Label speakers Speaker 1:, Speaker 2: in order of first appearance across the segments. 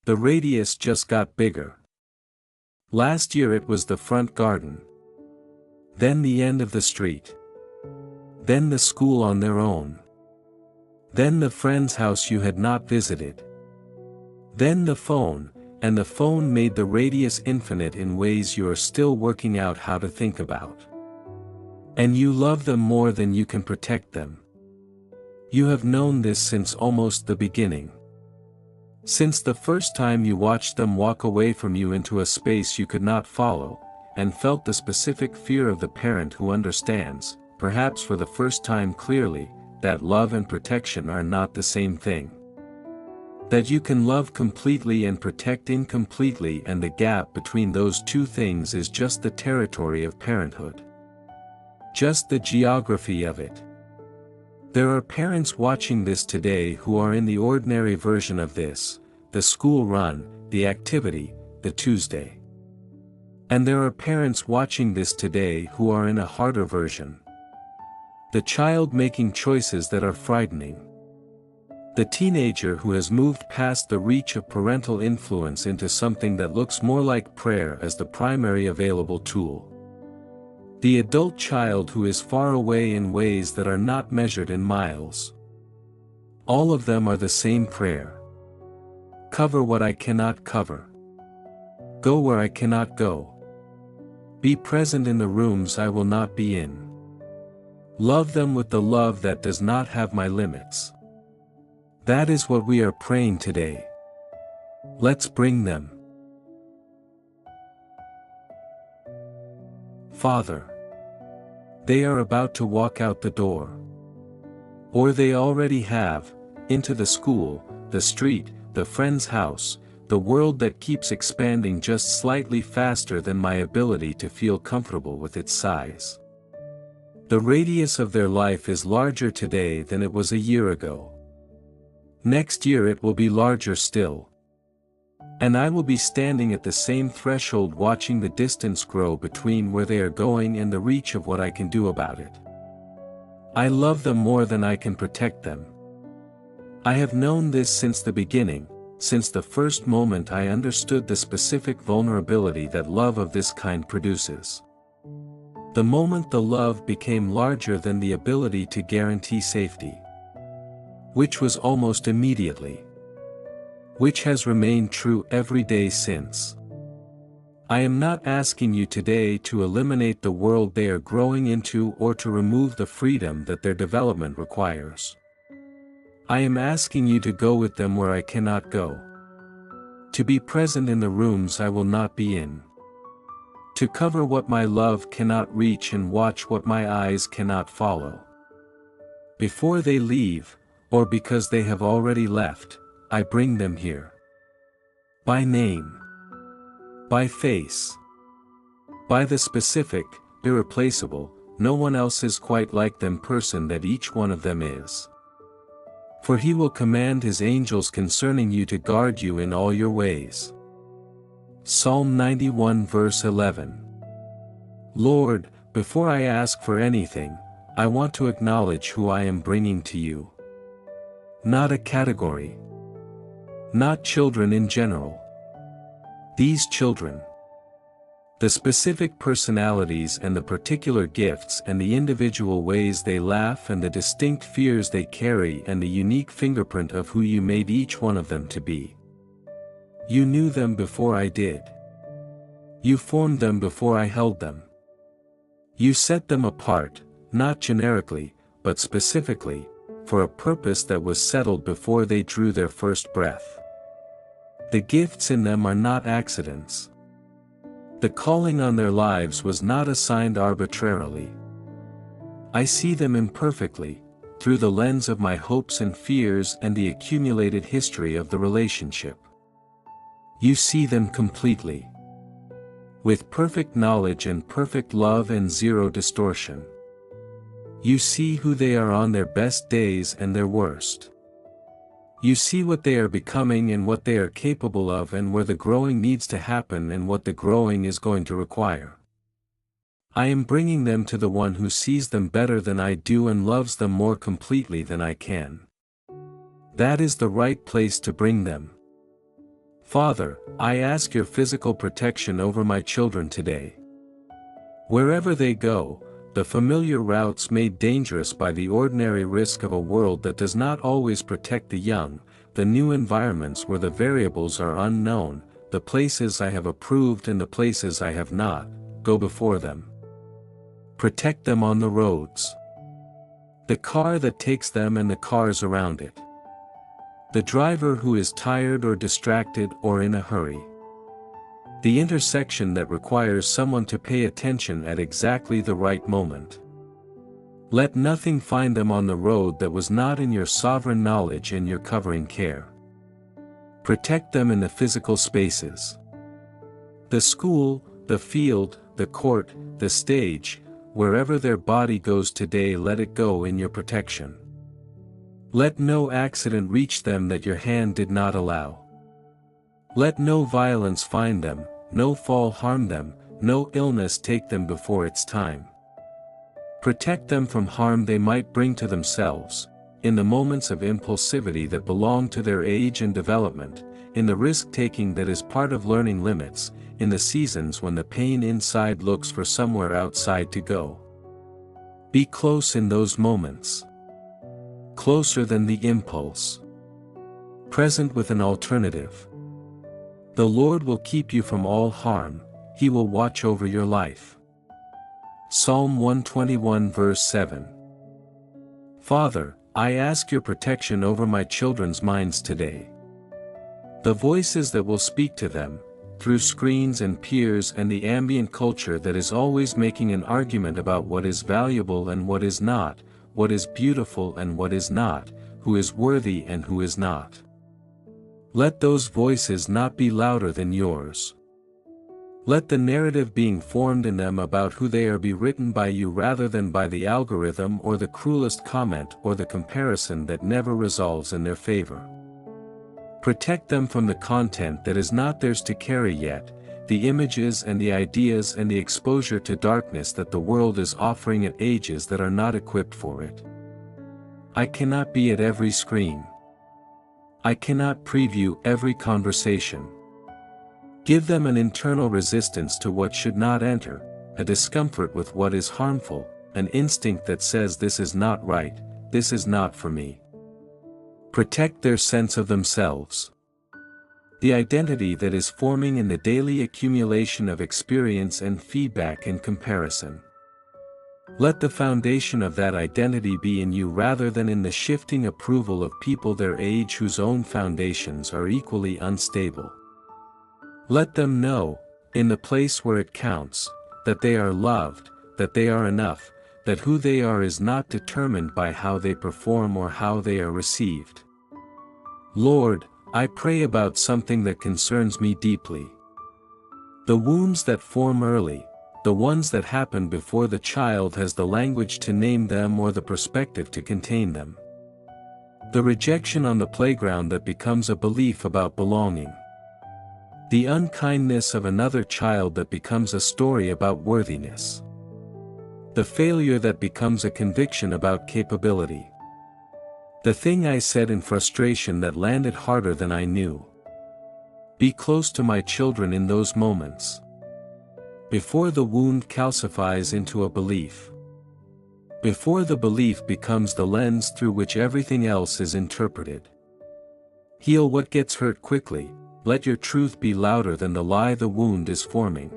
Speaker 1: The radius just got bigger. Last year it was the front garden. Then the end of the street. Then the school on their own. Then the friend's house you had not visited. Then the phone, and the phone made the radius infinite in ways you are still working out how to think about. And you love them more than you can protect them. You have known this since almost the beginning. Since the first time you watched them walk away from you into a space you could not follow, and felt the specific fear of the parent who understands, perhaps for the first time clearly, that love and protection are not the same thing. That you can love completely and protect incompletely, and the gap between those two things is just the territory of parenthood. Just the geography of it. There are parents watching this today who are in the ordinary version of this, the school run, the activity, the Tuesday. And there are parents watching this today who are in a harder version. The child making choices that are frightening. The teenager who has moved past the reach of parental influence into something that looks more like prayer as the primary available tool. The adult child who is far away in ways that are not measured in miles. All of them are the same prayer. Cover what I cannot cover. Go where I cannot go. Be present in the rooms I will not be in. Love them with the love that does not have my limits. That is what we are praying today. Let's bring them. Father. They are about to walk out the door. Or they already have, into the school, the street, the friend's house, the world that keeps expanding just slightly faster than my ability to feel comfortable with its size. The radius of their life is larger today than it was a year ago. Next year it will be larger still. And I will be standing at the same threshold watching the distance grow between where they are going and the reach of what I can do about it. I love them more than I can protect them. I have known this since the beginning, since the first moment I understood the specific vulnerability that love of this kind produces. The moment the love became larger than the ability to guarantee safety. Which was almost immediately. Which has remained true every day since. I am not asking you today to eliminate the world they are growing into or to remove the freedom that their development requires. I am asking you to go with them where I cannot go. To be present in the rooms I will not be in. To cover what my love cannot reach and watch what my eyes cannot follow. Before they leave, or because they have already left, I bring them here. By name. By face. By the specific, irreplaceable, no one else is quite like them person that each one of them is. For he will command his angels concerning you to guard you in all your ways. Psalm 91 verse 11. Lord, before I ask for anything, I want to acknowledge who I am bringing to you. Not a category. Not children in general. These children. The specific personalities and the particular gifts and the individual ways they laugh and the distinct fears they carry and the unique fingerprint of who you made each one of them to be. You knew them before I did. You formed them before I held them. You set them apart, not generically, but specifically, for a purpose that was settled before they drew their first breath. The gifts in them are not accidents. The calling on their lives was not assigned arbitrarily. I see them imperfectly, through the lens of my hopes and fears and the accumulated history of the relationship. You see them completely. With perfect knowledge and perfect love and zero distortion. You see who they are on their best days and their worst. You see what they are becoming and what they are capable of and where the growing needs to happen and what the growing is going to require. I am bringing them to the one who sees them better than I do and loves them more completely than I can. That is the right place to bring them. Father, I ask your physical protection over my children today. Wherever they go, the familiar routes made dangerous by the ordinary risk of a world that does not always protect the young, the new environments where the variables are unknown, the places I have approved and the places I have not, go before them. Protect them on the roads. The car that takes them and the cars around it. The driver who is tired or distracted or in a hurry. The intersection that requires someone to pay attention at exactly the right moment. Let nothing find them on the road that was not in your sovereign knowledge and your covering care. Protect them in the physical spaces. The school, the field, the court, the stage, wherever their body goes today, let it go in your protection. Let no accident reach them that your hand did not allow. Let no violence find them, no fall harm them, no illness take them before its time. Protect them from harm they might bring to themselves, in the moments of impulsivity that belong to their age and development, in the risk-taking that is part of learning limits, in the seasons when the pain inside looks for somewhere outside to go. Be close in those moments. Closer than the impulse. Present with an alternative. The Lord will keep you from all harm, He will watch over your life. Psalm 121 verse 7. Father, I ask your protection over my children's minds today. The voices that will speak to them, through screens and peers and the ambient culture that is always making an argument about what is valuable and what is not, what is beautiful and what is not, who is worthy and who is not. Let those voices not be louder than yours. Let the narrative being formed in them about who they are be written by you rather than by the algorithm or the cruelest comment or the comparison that never resolves in their favor. Protect them from the content that is not theirs to carry yet, the images and the ideas and the exposure to darkness that the world is offering at ages that are not equipped for it. I cannot be at every screen. I cannot preview every conversation. Give them an internal resistance to what should not enter, a discomfort with what is harmful, an instinct that says this is not right, this is not for me. Protect their sense of themselves. The identity that is forming in the daily accumulation of experience and feedback and comparison. Let the foundation of that identity be in you rather than in the shifting approval of people their age whose own foundations are equally unstable. Let them know, in the place where it counts, that they are loved, that they are enough, that who they are is not determined by how they perform or how they are received. Lord, I pray about something that concerns me deeply. The wounds that form early, the ones that happen before the child has the language to name them or the perspective to contain them. The rejection on the playground that becomes a belief about belonging. The unkindness of another child that becomes a story about worthiness. The failure that becomes a conviction about capability. The thing I said in frustration that landed harder than I knew. Be close to my children in those moments. Before the wound calcifies into a belief. Before the belief becomes the lens through which everything else is interpreted. Heal what gets hurt quickly, let your truth be louder than the lie the wound is forming.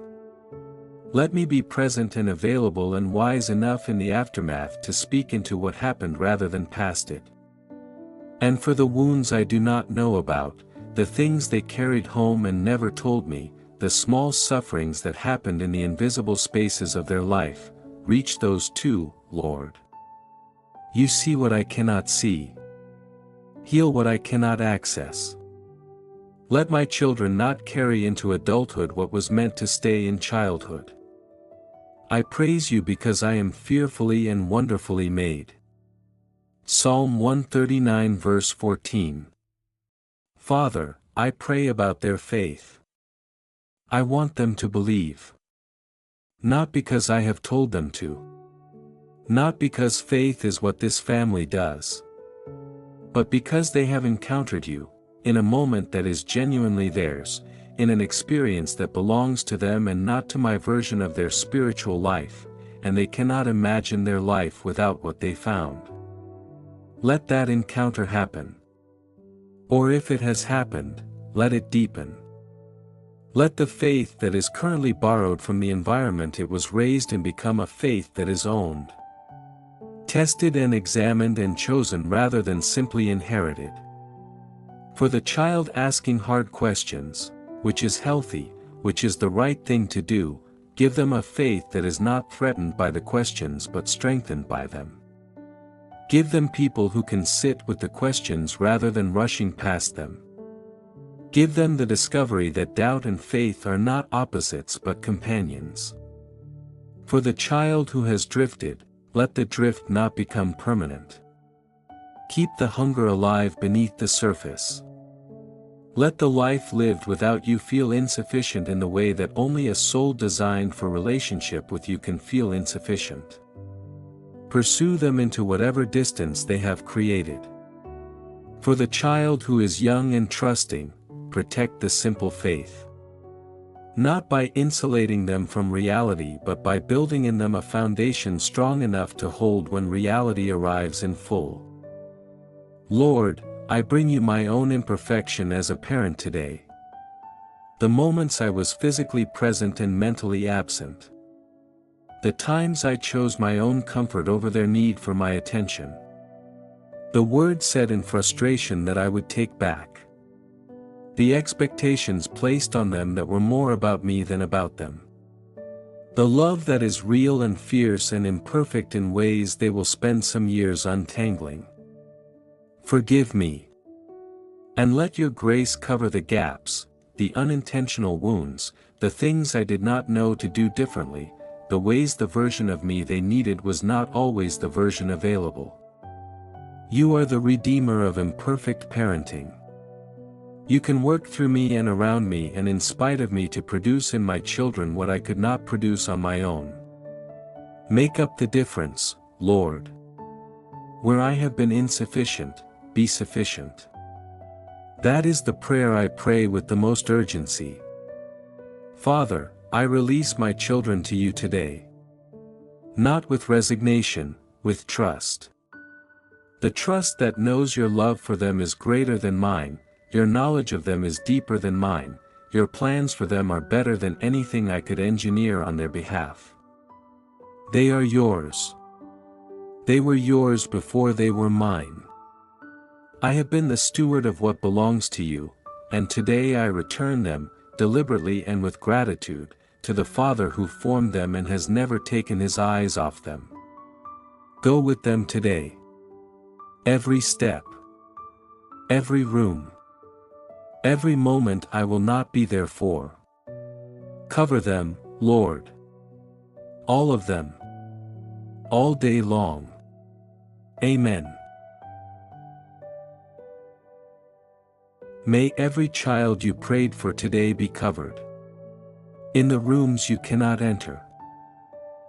Speaker 1: Let me be present and available and wise enough in the aftermath to speak into what happened rather than past it. And for the wounds I do not know about, the things they carried home and never told me, the small sufferings that happened in the invisible spaces of their life, reach those too, Lord. You see what I cannot see. Heal what I cannot access. Let my children not carry into adulthood what was meant to stay in childhood. I praise you because I am fearfully and wonderfully made. Psalm 139 verse 14. Father, I pray about their faith. I want them to believe. Not because I have told them to. Not because faith is what this family does. But because they have encountered you, in a moment that is genuinely theirs, in an experience that belongs to them and not to my version of their spiritual life, and they cannot imagine their life without what they found. Let that encounter happen. Or if it has happened, let it deepen. Let the faith that is currently borrowed from the environment it was raised in become a faith that is owned, tested and examined and chosen rather than simply inherited. For the child asking hard questions, which is healthy, which is the right thing to do, give them a faith that is not threatened by the questions but strengthened by them. Give them people who can sit with the questions rather than rushing past them. Give them the discovery that doubt and faith are not opposites but companions. For the child who has drifted, let the drift not become permanent. Keep the hunger alive beneath the surface. Let the life lived without you feel insufficient in the way that only a soul designed for relationship with you can feel insufficient. Pursue them into whatever distance they have created. For the child who is young and trusting, protect the simple faith. Not by insulating them from reality but by building in them a foundation strong enough to hold when reality arrives in full. Lord, I bring you my own imperfection as a parent today. The moments I was physically present and mentally absent. The times I chose my own comfort over their need for my attention. The words said in frustration that I would take back. The expectations placed on them that were more about me than about them. The love that is real and fierce and imperfect in ways they will spend some years untangling. Forgive me. And let your grace cover the gaps, the unintentional wounds, the things I did not know to do differently, the ways the version of me they needed was not always the version available. You are the Redeemer of imperfect parenting. You can work through me and around me and in spite of me to produce in my children what I could not produce on my own. Make up the difference, Lord. Where I have been insufficient, be sufficient. That is the prayer I pray with the most urgency. Father, I release my children to you today. Not with resignation, with trust. The trust that knows your love for them is greater than mine, your knowledge of them is deeper than mine, your plans for them are better than anything I could engineer on their behalf. They are yours. They were yours before they were mine. I have been the steward of what belongs to you, and today I return them, deliberately and with gratitude, to the Father who formed them and has never taken his eyes off them. Go with them today. Every step. Every room. Every moment I will not be there for. Cover them, Lord. All of them. All day long. Amen. May every child you prayed for today be covered. In the rooms you cannot enter.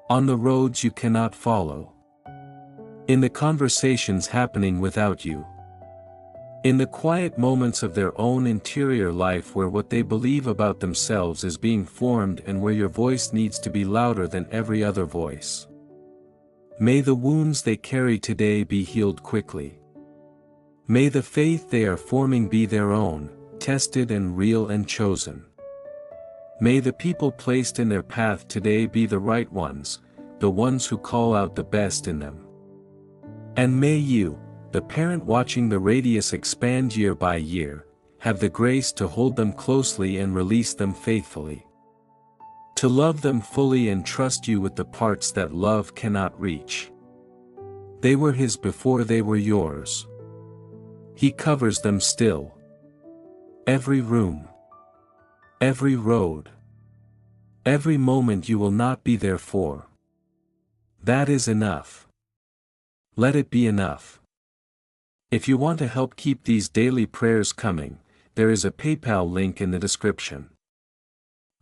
Speaker 1: On the roads you cannot follow. In the conversations happening without you. In the quiet moments of their own interior life where what they believe about themselves is being formed and where your voice needs to be louder than every other voice. May the wounds they carry today be healed quickly. May the faith they are forming be their own, tested and real and chosen. May the people placed in their path today be the right ones, the ones who call out the best in them. And may you, the parent watching the radius expand year by year, have the grace to hold them closely and release them faithfully. To love them fully and trust you with the parts that love cannot reach. They were his before they were yours. He covers them still. Every room. Every road. Every moment you will not be there for. That is enough. Let it be enough. If you want to help keep these daily prayers coming, there is a PayPal link in the description.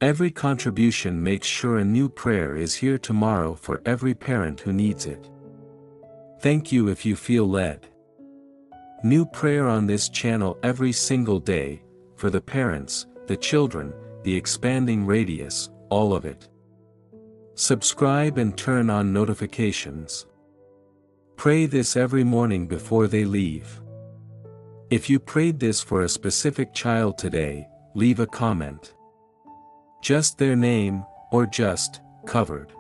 Speaker 1: Every contribution makes sure a new prayer is here tomorrow for every parent who needs it. Thank you if you feel led. New prayer on this channel every single day, for the parents, the children, the expanding radius, all of it. Subscribe and turn on notifications. Pray this every morning before they leave. If you prayed this for a specific child today, leave a comment. Just their name, or just, covered.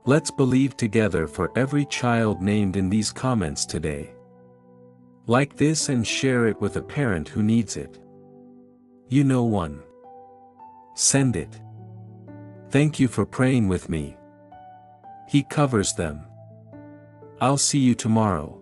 Speaker 1: Let's believe together for every child named in these comments today. Like this and share it with a parent who needs it. You know one. Send it. Thank you for praying with me. He covers them. I'll see you tomorrow.